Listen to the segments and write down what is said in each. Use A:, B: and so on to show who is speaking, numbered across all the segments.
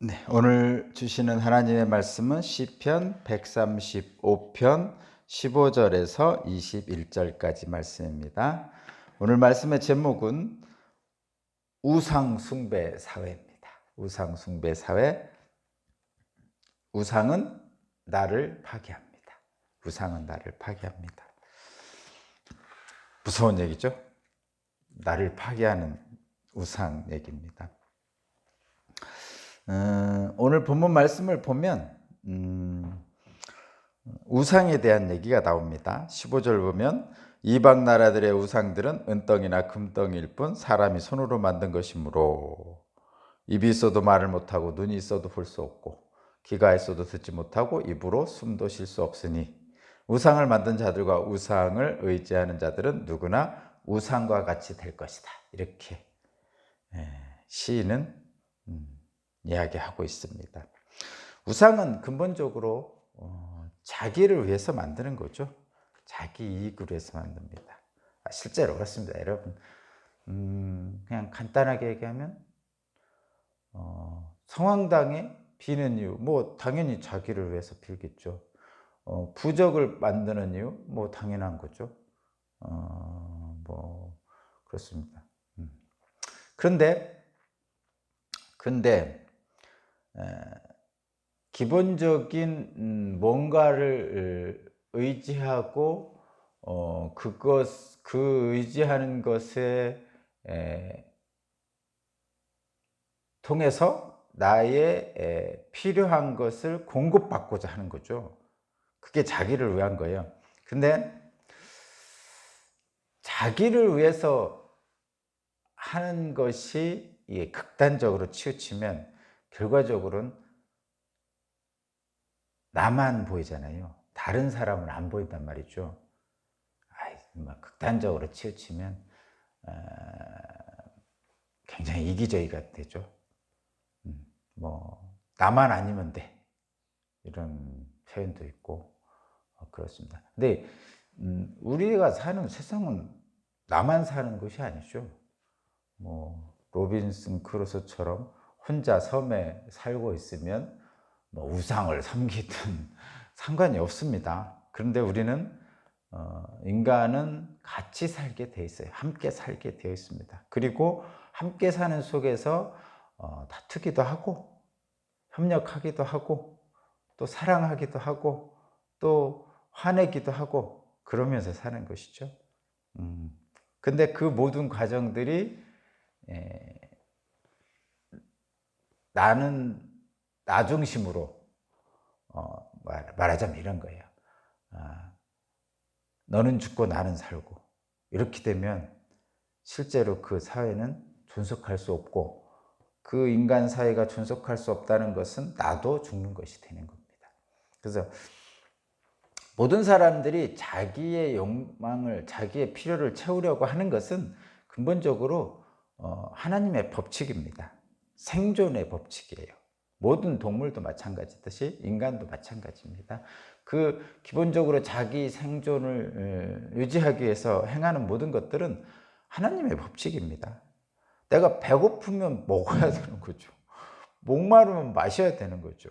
A: 네, 오늘 주시는 하나님의 말씀은 시편 135편 15절에서 21절까지 말씀입니다. 오늘 말씀의 제목은 우상 숭배 사회입니다. 우상 숭배 사회. 우상은 나를 파괴합니다. 우상은 나를 파괴합니다. 무서운 얘기죠? 나를 파괴하는 우상 얘기입니다. 오늘 본문 말씀을 보면 우상에 대한 얘기가 나옵니다. 15절 보면 이방 나라들의 우상들은 은덩이나 금덩이일 뿐 사람이 손으로 만든 것이므로 입이 있어도 말을 못하고 눈이 있어도 볼 수 없고 귀가 있어도 듣지 못하고 입으로 숨도 쉴 수 없으니 우상을 만든 자들과 우상을 의지하는 자들은 누구나 우상과 같이 될 것이다. 이렇게 시인은 이야기하고 있습니다. 우상은 근본적으로 자기를 위해서 만드는 거죠. 자기 이익을 위해서 만듭니다. 실제로 그렇습니다, 여러분. 그냥 간단하게 얘기하면 성황당에 비는 이유, 당연히 자기를 위해서 빌겠죠. 부적을 만드는 이유, 당연한 거죠. 그렇습니다. 그런데 기본적인 뭔가를 의지하고 그 의지하는 것에 통해서 나의 필요한 것을 공급받고자 하는 거죠. 그게 자기를 위한 거예요. 근데 자기를 위해서 하는 것이 극단적으로 치우치면 결과적으로는 나만 보이잖아요. 다른 사람은 안 보인단 말이죠. 극단적으로 치우치면 굉장히 이기적이가 되죠. 나만 아니면 돼, 이런 표현도 있고 그렇습니다. 근데 우리가 사는 세상은 나만 사는 것이 아니죠. 로빈슨 크루소처럼 혼자 섬에 살고 있으면 우상을 섬기든 상관이 없습니다. 그런데 우리는 인간은 같이 살게 돼 있어요. 함께 살게 되어 있습니다. 그리고 함께 사는 속에서 다투기도 하고 협력하기도 하고 또 사랑하기도 하고 또 화내기도 하고 그러면서 사는 것이죠. 근데 그 모든 과정들이 나는 나 중심으로 말하자면 이런 거예요. 너는 죽고 나는 살고 이렇게 되면 실제로 그 사회는 존속할 수 없고, 그 인간 사회가 존속할 수 없다는 것은 나도 죽는 것이 되는 겁니다. 그래서 모든 사람들이 자기의 욕망을, 자기의 필요를 채우려고 하는 것은 근본적으로 하나님의 법칙입니다. 생존의 법칙이에요. 모든 동물도 마찬가지듯이 인간도 마찬가지입니다. 기본적으로 자기 생존을 유지하기 위해서 행하는 모든 것들은 하나님의 법칙입니다. 내가 배고프면 먹어야 되는 거죠. 목마르면 마셔야 되는 거죠.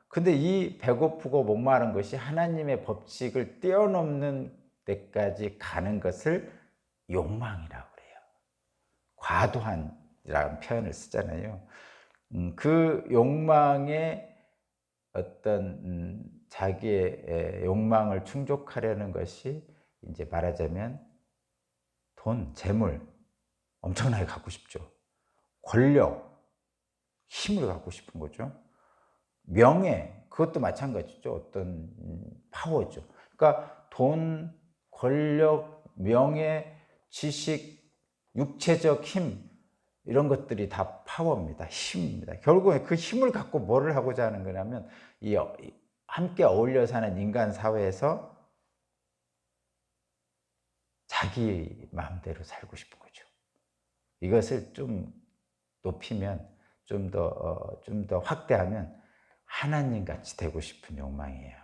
A: 근데 이 배고프고 목마른 것이 하나님의 법칙을 뛰어넘는 데까지 가는 것을 욕망이라고 그래요. 과도한이라는 표현을 쓰잖아요. 그 욕망의 어떤 자기의 욕망을 충족하려는 것이 이제 말하자면 돈, 재물 엄청나게 갖고 싶죠. 권력, 힘을 갖고 싶은 거죠. 명예, 그것도 마찬가지죠. 어떤 파워죠. 그러니까 돈, 권력, 명예, 지식, 육체적 힘, 이런 것들이 다 파워입니다. 힘입니다. 결국에 그 힘을 갖고 뭐를 하고자 하는 거냐면 함께 어울려 사는 인간 사회에서 자기 마음대로 살고 싶은 거죠. 이것을 좀 높이면, 좀 더 확대하면 하나님같이 되고 싶은 욕망이에요.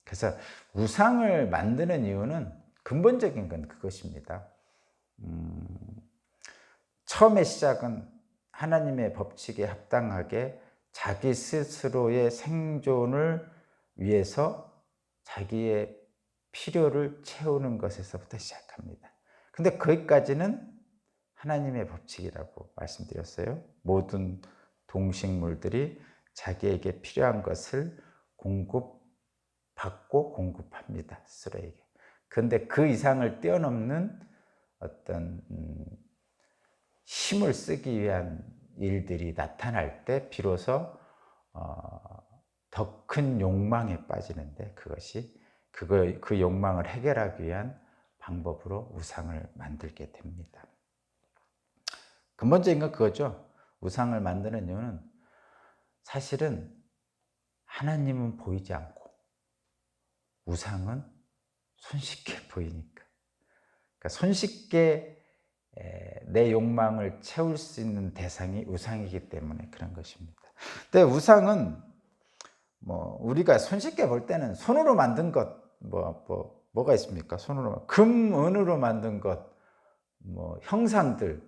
A: 그래서 우상을 만드는 이유는 근본적인 건 그것입니다. 처음의 시작은 하나님의 법칙에 합당하게 자기 스스로의 생존을 위해서 자기의 필요를 채우는 것에서부터 시작합니다. 근데 거기까지는 하나님의 법칙이라고 말씀드렸어요. 모든 동식물들이 자기에게 필요한 것을 공급받고 공급합니다. 스스로에게. 그런데 그 이상을 뛰어넘는 어떤 힘을 쓰기 위한 일들이 나타날 때 비로소 더 큰 욕망에 빠지는데 그 욕망을 해결하기 위한 방법으로 우상을 만들게 됩니다. 근본적인 건 그거죠. 우상을 만드는 이유는 사실은 하나님은 보이지 않고 우상은 손쉽게 보이니까. 그러니까 손쉽게 내 욕망을 채울 수 있는 대상이 우상이기 때문에 그런 것입니다. 근데 우상은 우리가 손쉽게 볼 때는 손으로 만든 것 뭐가 있습니까? 손으로 금, 은으로 만든 것, 형상들,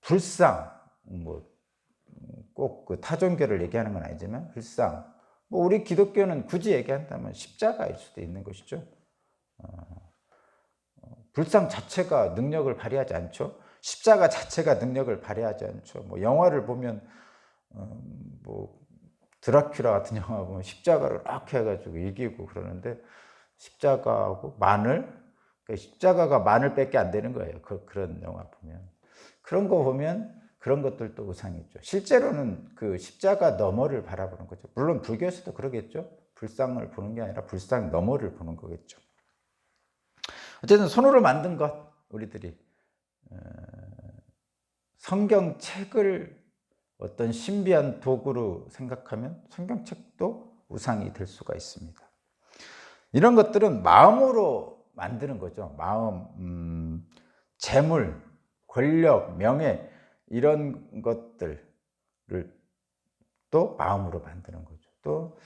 A: 불상, 꼭 그 타종교를 얘기하는 건 아니지만 불상. 우리 기독교는 굳이 얘기한다면 십자가일 수도 있는 것이죠. 불상 자체가 능력을 발휘하지 않죠. 십자가 자체가 능력을 발휘하지 않죠. 영화를 보면 드라큘라 같은 영화 보면 십자가를 막 해가지고 이기고 그러는데 십자가하고 마늘, 그러니까 십자가가 마늘밖에 안 되는 거예요. 그런 영화 보면. 그런 거 보면 그런 것들도 우상이죠. 실제로는 그 십자가 너머를 바라보는 거죠. 물론 불교에서도 그러겠죠. 불상을 보는 게 아니라 불상 너머를 보는 거겠죠. 어쨌든 손으로 만든 것, 우리들이 성경책을 어떤 신비한 도구로 생각하면 성경책도 우상이 될 수가 있습니다. 이런 것들은 마음으로 만드는 거죠. 마음, 재물, 권력, 명예 이런 것들을 또 마음으로 만드는 거죠. 또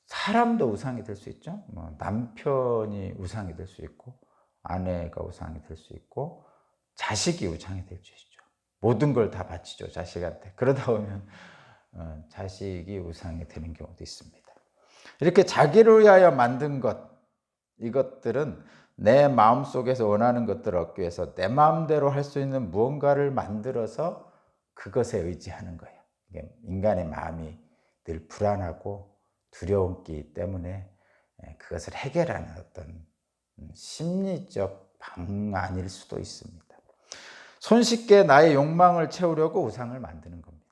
A: 사람도 우상이 될 수 있죠. 남편이 우상이 될 수 있고 아내가 우상이 될 수 있고 자식이 우상이 될 수 있죠. 모든 걸 다 바치죠, 자식한테. 그러다 보면 자식이 우상이 되는 경우도 있습니다. 이렇게 자기를 위하여 만든 것, 이것들은 내 마음속에서 원하는 것들을 얻기 위해서 내 마음대로 할 수 있는 무언가를 만들어서 그것에 의지하는 거예요. 인간의 마음이 늘 불안하고 두려움기 때문에 그것을 해결하는 어떤 심리적 방안일 수도 있습니다. 손쉽게 나의 욕망을 채우려고 우상을 만드는 겁니다.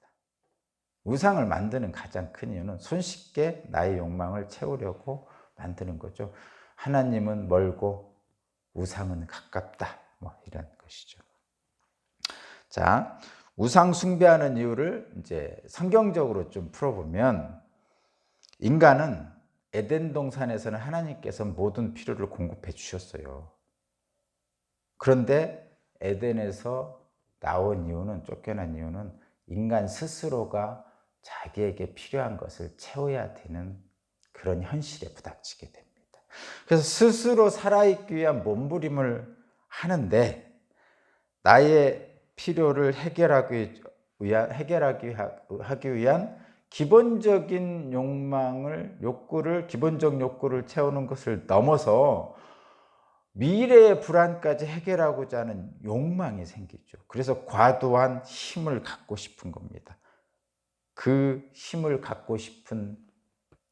A: 우상을 만드는 가장 큰 이유는 손쉽게 나의 욕망을 채우려고 만드는 거죠. 하나님은 멀고 우상은 가깝다. 이런 것이죠. 자, 우상 숭배하는 이유를 이제 성경적으로 좀 풀어보면 인간은 에덴 동산에서는 하나님께서 모든 필요를 공급해 주셨어요. 그런데 에덴에서 나온 이유는, 쫓겨난 이유는 인간 스스로가 자기에게 필요한 것을 채워야 되는 그런 현실에 부닥치게 됩니다. 그래서 스스로 살아있기 위한 몸부림을 하는데 나의 필요를 해결하기 위한 기본적인 기본적 욕구를 채우는 것을 넘어서 미래의 불안까지 해결하고자 하는 욕망이 생기죠. 그래서 과도한 힘을 갖고 싶은 겁니다. 그 힘을 갖고 싶은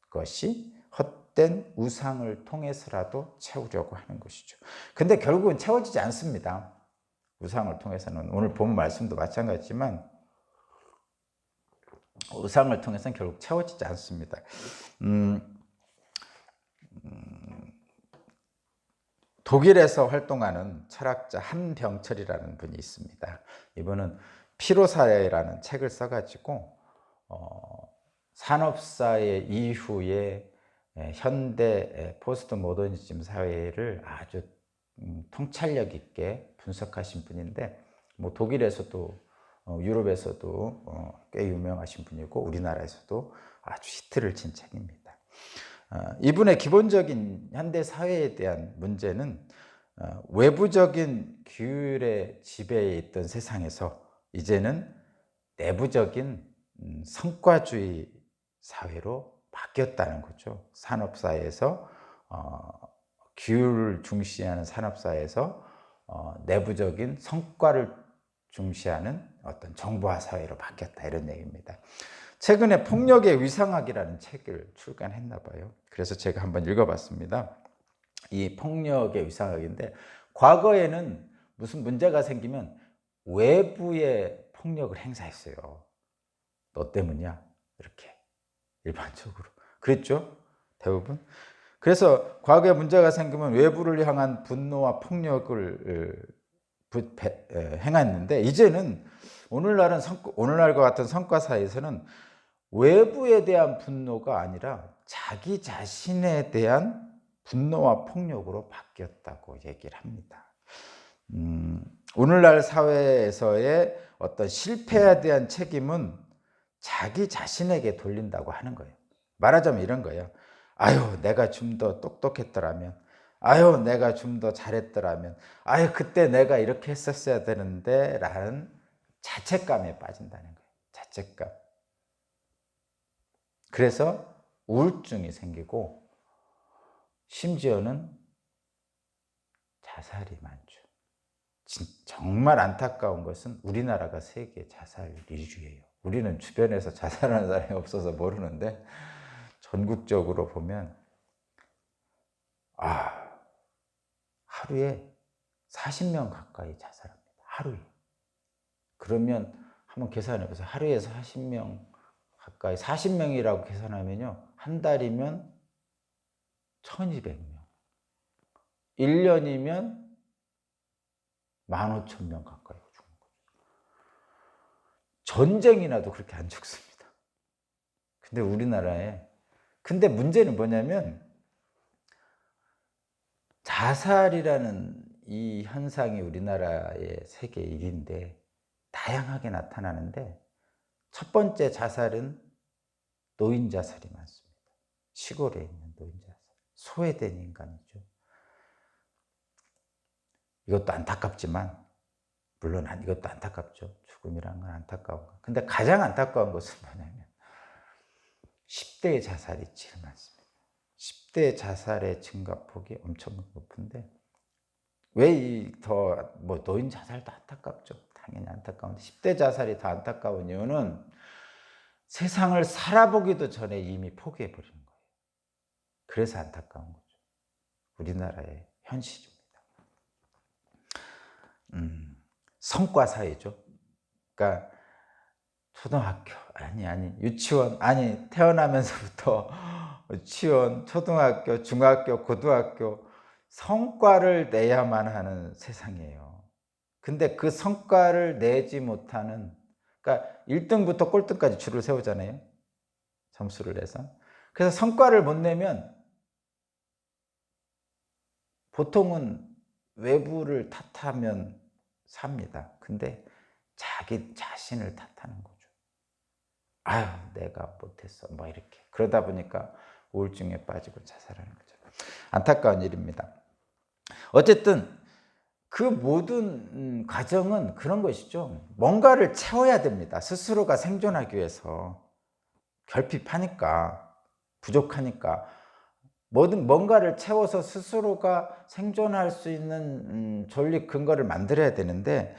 A: 것이 헛된 우상을 통해서라도 채우려고 하는 것이죠. 근데 결국은 채워지지 않습니다. 우상을 통해서는. 오늘 본 말씀도 마찬가지지만 우상을 통해서는 결국 채워지지 않습니다. 독일에서 활동하는 철학자 한병철이라는 분이 있습니다. 이분은 피로사회라는 책을 써가지고 산업사회 이후에 현대 포스트 모더니즘 사회를 아주 통찰력 있게 분석하신 분인데 독일에서도 유럽에서도 꽤 유명하신 분이고 우리나라에서도 아주 히트를 친 책입니다. 이분의 기본적인 현대 사회에 대한 문제는 외부적인 규율의 지배에 있던 세상에서 이제는 내부적인 성과주의 사회로 바뀌었다는 거죠. 산업사회에서 규율을 중시하는 산업사회에서 내부적인 성과를 중시하는 어떤 정보화 사회로 바뀌었다, 이런 얘기입니다. 최근에 폭력의 위상학이라는 책을 출간했나 봐요. 그래서 제가 한번 읽어봤습니다. 이 폭력의 위상학인데, 과거에는 무슨 문제가 생기면 외부의 폭력을 행사했어요. 너 때문이야, 이렇게 일반적으로 그랬죠, 대부분. 그래서 과거에 문제가 생기면 외부를 향한 분노와 폭력을 행했는데, 이제는 오늘날과 같은 성과사회에서는 외부에 대한 분노가 아니라 자기 자신에 대한 분노와 폭력으로 바뀌었다고 얘기를 합니다. 오늘날 사회에서의 어떤 실패에 대한 책임은 자기 자신에게 돌린다고 하는 거예요. 말하자면 이런 거예요. 아유, 내가 좀 더 똑똑했더라면, 아유, 내가 좀 더 잘했더라면, 아유, 그때 내가 이렇게 했었어야 되는데 라는 자책감에 빠진다는 거예요. 자책감. 그래서 우울증이 생기고 심지어는 자살이 많죠. 정말 안타까운 것은 우리나라가 세계 자살 1위예요. 우리는 주변에서 자살하는 사람이 없어서 모르는데, 전국적으로 보면 하루에 40명 가까이 자살합니다. 하루에. 그러면 한번 계산해 보세요. 하루에 40명 가까이, 40명이라고 계산하면요, 한 달이면 1200명, 1년이면 15,000명 가까이 죽는 거죠. 전쟁이 나도 그렇게 안 죽습니다. 근데 문제는 뭐냐면, 자살이라는 이 현상이 우리나라의 세계 1위인데 다양하게 나타나는데, 첫 번째 자살은 노인 자살이 많습니다. 시골에 있는 노인 자살. 소외된 인간이죠. 이것도 안타깝지만, 물론 이것도 안타깝죠. 죽음이란 건 안타까운 거. 근데 가장 안타까운 것은 뭐냐면 10대 자살이 제일 많습니다. 10대 자살의 증가폭이 엄청 높은데, 왜 노인 자살도 안타깝죠. 당연히 안타까운데 10대 자살이 더 안타까운 이유는 세상을 살아보기도 전에 이미 포기해버리는 거예요. 그래서 안타까운 거죠. 우리나라의 현실입니다. 성과사회죠. 그러니까 초등학교, 유치원, 태어나면서부터 유치원, 초등학교, 중학교, 고등학교, 성과를 내야만 하는 세상이에요. 근데 그 성과를 내지 못하는, 그러니까 1등부터 꼴등까지 줄을 세우잖아요. 점수를 내서. 그래서 성과를 못 내면 보통은 외부를 탓하면 삽니다. 근데 자기 자신을 탓하는 거죠. 아유, 내가 못했어, 이렇게. 그러다 보니까 우울증에 빠지고 자살하는 거죠. 안타까운 일입니다. 어쨌든 그 모든 과정은 그런 것이죠. 뭔가를 채워야 됩니다. 스스로가 생존하기 위해서. 결핍하니까, 부족하니까 뭔가를 채워서 스스로가 생존할 수 있는 존립 근거를 만들어야 되는데,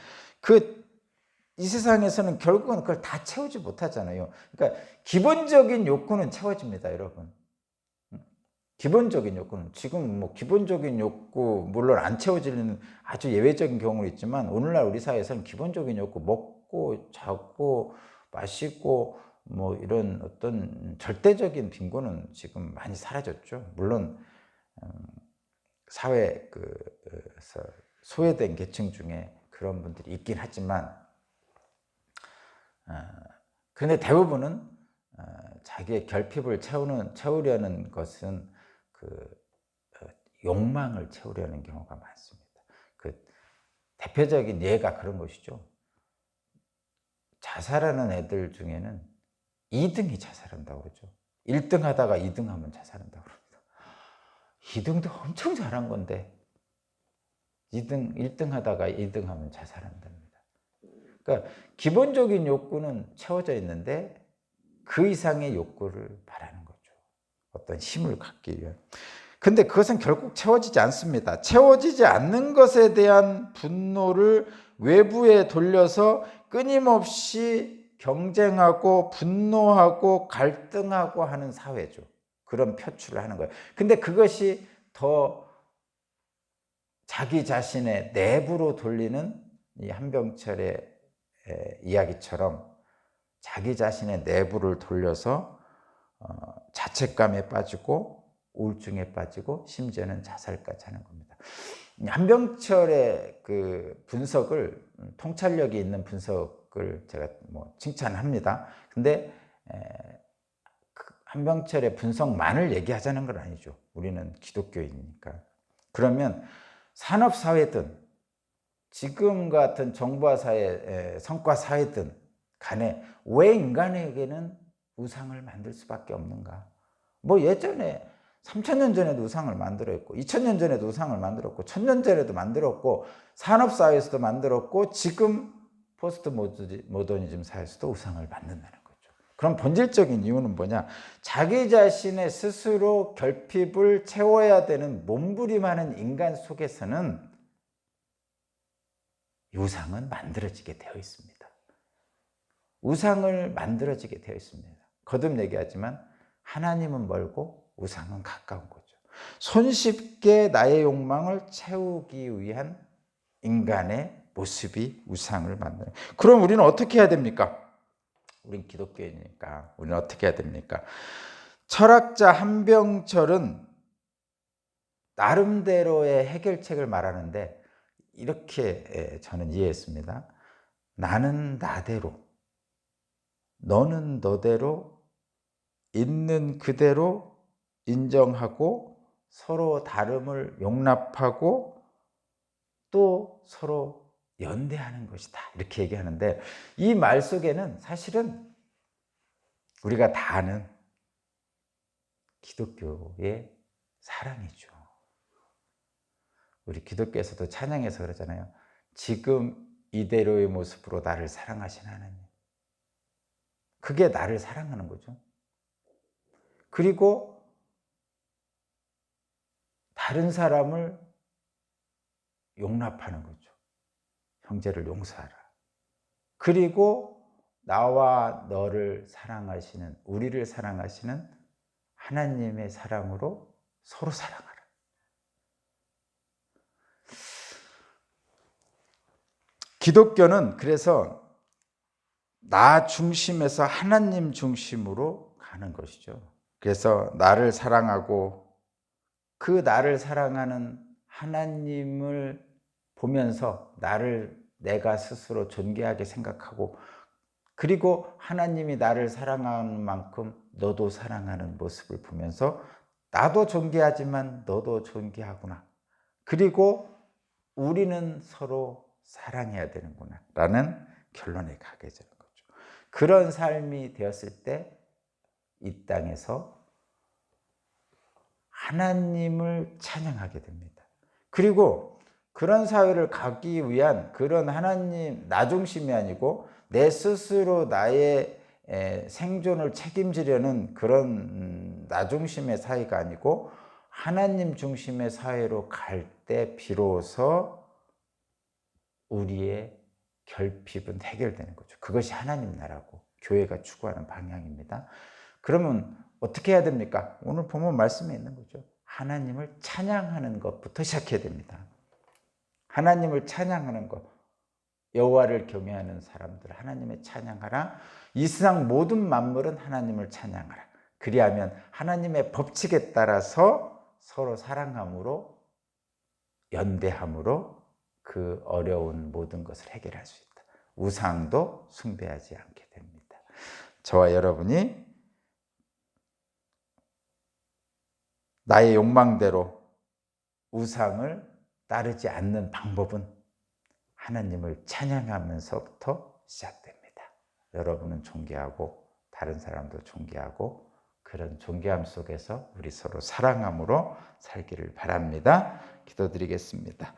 A: 이 세상에서는 결국은 그걸 다 채우지 못하잖아요. 그러니까 기본적인 욕구는 채워집니다, 여러분. 기본적인 욕구는. 지금 기본적인 욕구, 물론 안 채워지는 아주 예외적인 경우는 있지만, 오늘날 우리 사회에서는 기본적인 욕구, 먹고 자고 마시고 이런 어떤 절대적인 빈곤은 지금 많이 사라졌죠. 물론 사회 소외된 계층 중에 그런 분들이 있긴 하지만, 그런데 대부분은 자기의 결핍을 채우려는 것은 욕망을 채우려는 경우가 많습니다. 대표적인 예가 그런 것이죠. 자살하는 애들 중에는 2등이 자살한다고 그러죠. 1등 하다가 2등 하면 자살한다고 그럽니다. 2등도 엄청 잘한 건데 2등, 1등 하다가 2등 하면 자살한답니다. 그러니까 기본적인 욕구는 채워져 있는데 그 이상의 욕구를 바라는 거죠. 어떤 힘을 갖기 위한. 근데 그것은 결국 채워지지 않습니다. 채워지지 않는 것에 대한 분노를 외부에 돌려서 끊임없이 경쟁하고 분노하고 갈등하고 하는 사회죠. 그런 표출을 하는 거예요. 근데 그것이 더 자기 자신의 내부로 돌리는 이 한병철의 이야기처럼 자기 자신의 내부를 돌려서 자책감에 빠지고 우울증에 빠지고 심지어는 자살까지 하는 겁니다. 한병철의 그 분석을, 통찰력이 있는 분석을 제가 칭찬합니다. 근데 한병철의 분석만을 얘기하자는 건 아니죠. 우리는 기독교인이니까. 그러면 산업사회든 지금 같은 정보화 사회, 성과 사회든 간에 왜 인간에게는 우상을 만들 수밖에 없는가? 예전에 3000년 전에도 우상을 만들었고 2000년 전에도 우상을 만들었고 1000년 전에도 만들었고 산업사회에서도 만들었고 지금 포스트 모더니즘 사회에서도 우상을 만든다는 거죠. 그럼 본질적인 이유는 뭐냐? 자기 자신의 스스로 결핍을 채워야 되는 몸부림하는 인간 속에서는 우상은 만들어지게 되어 있습니다. 우상을 만들어지게 되어 있습니다. 거듭 얘기하지만 하나님은 멀고 우상은 가까운 거죠. 손쉽게 나의 욕망을 채우기 위한 인간의 모습이 우상을 만드는. 그럼 우리는 어떻게 해야 됩니까? 우린 기독교인이니까 우리는 어떻게 해야 됩니까? 철학자 한병철은 나름대로의 해결책을 말하는데 이렇게 저는 이해했습니다. 나는 나대로, 너는 너대로 있는 그대로 인정하고 서로 다름을 용납하고 또 서로 연대하는 것이다. 이렇게 얘기하는데 이 말 속에는 사실은 우리가 다 아는 기독교의 사랑이죠. 우리 기독교에서도 찬양에서 그러잖아요. 지금 이대로의 모습으로 나를 사랑하신 하나님. 그게 나를 사랑하는 거죠. 그리고 다른 사람을 용납하는 거죠. 형제를 용서하라. 그리고 나와 너를 사랑하시는, 우리를 사랑하시는 하나님의 사랑으로 서로 사랑하라. 기독교는 그래서 나 중심에서 하나님 중심으로 가는 것이죠. 그래서 나를 사랑하고 그 나를 사랑하는 하나님을 보면서 나를 내가 스스로 존귀하게 생각하고 그리고 하나님이 나를 사랑하는 만큼 너도 사랑하는 모습을 보면서 나도 존귀하지만 너도 존귀하구나. 그리고 우리는 서로 사랑해야 되는구나 라는 결론에 가게 되는 거죠. 그런 삶이 되었을 때 이 땅에서 하나님을 찬양하게 됩니다. 그리고 그런 사회를 가기 위한 그런 하나님, 나 중심이 아니고 내 스스로 나의 생존을 책임지려는 그런 나 중심의 사회가 아니고 하나님 중심의 사회로 갈 때 비로소 우리의 결핍은 해결되는 거죠. 그것이 하나님 나라고 교회가 추구하는 방향입니다. 그러면 어떻게 해야 됩니까? 오늘 보면 말씀에 있는 거죠. 하나님을 찬양하는 것부터 시작해야 됩니다. 하나님을 찬양하는 것. 여호와를 경외하는 사람들 하나님을 찬양하라. 이 세상 모든 만물은 하나님을 찬양하라. 그리하면 하나님의 법칙에 따라서 서로 사랑함으로 연대함으로 그 어려운 모든 것을 해결할 수 있다. 우상도 숭배하지 않게 됩니다. 저와 여러분이 나의 욕망대로 우상을 따르지 않는 방법은 하나님을 찬양하면서부터 시작됩니다. 여러분은 존귀하고 다른 사람도 존귀하고 그런 존귀함 속에서 우리 서로 사랑함으로 살기를 바랍니다. 기도드리겠습니다.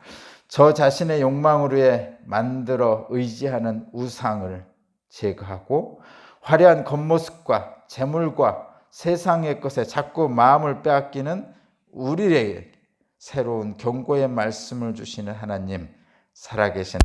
A: 저 자신의 욕망으로 만들어 의지하는 우상을 제거하고 화려한 겉모습과 재물과 세상의 것에 자꾸 마음을 빼앗기는 우리에게 새로운 경고의 말씀을 주시는 하나님, 살아계신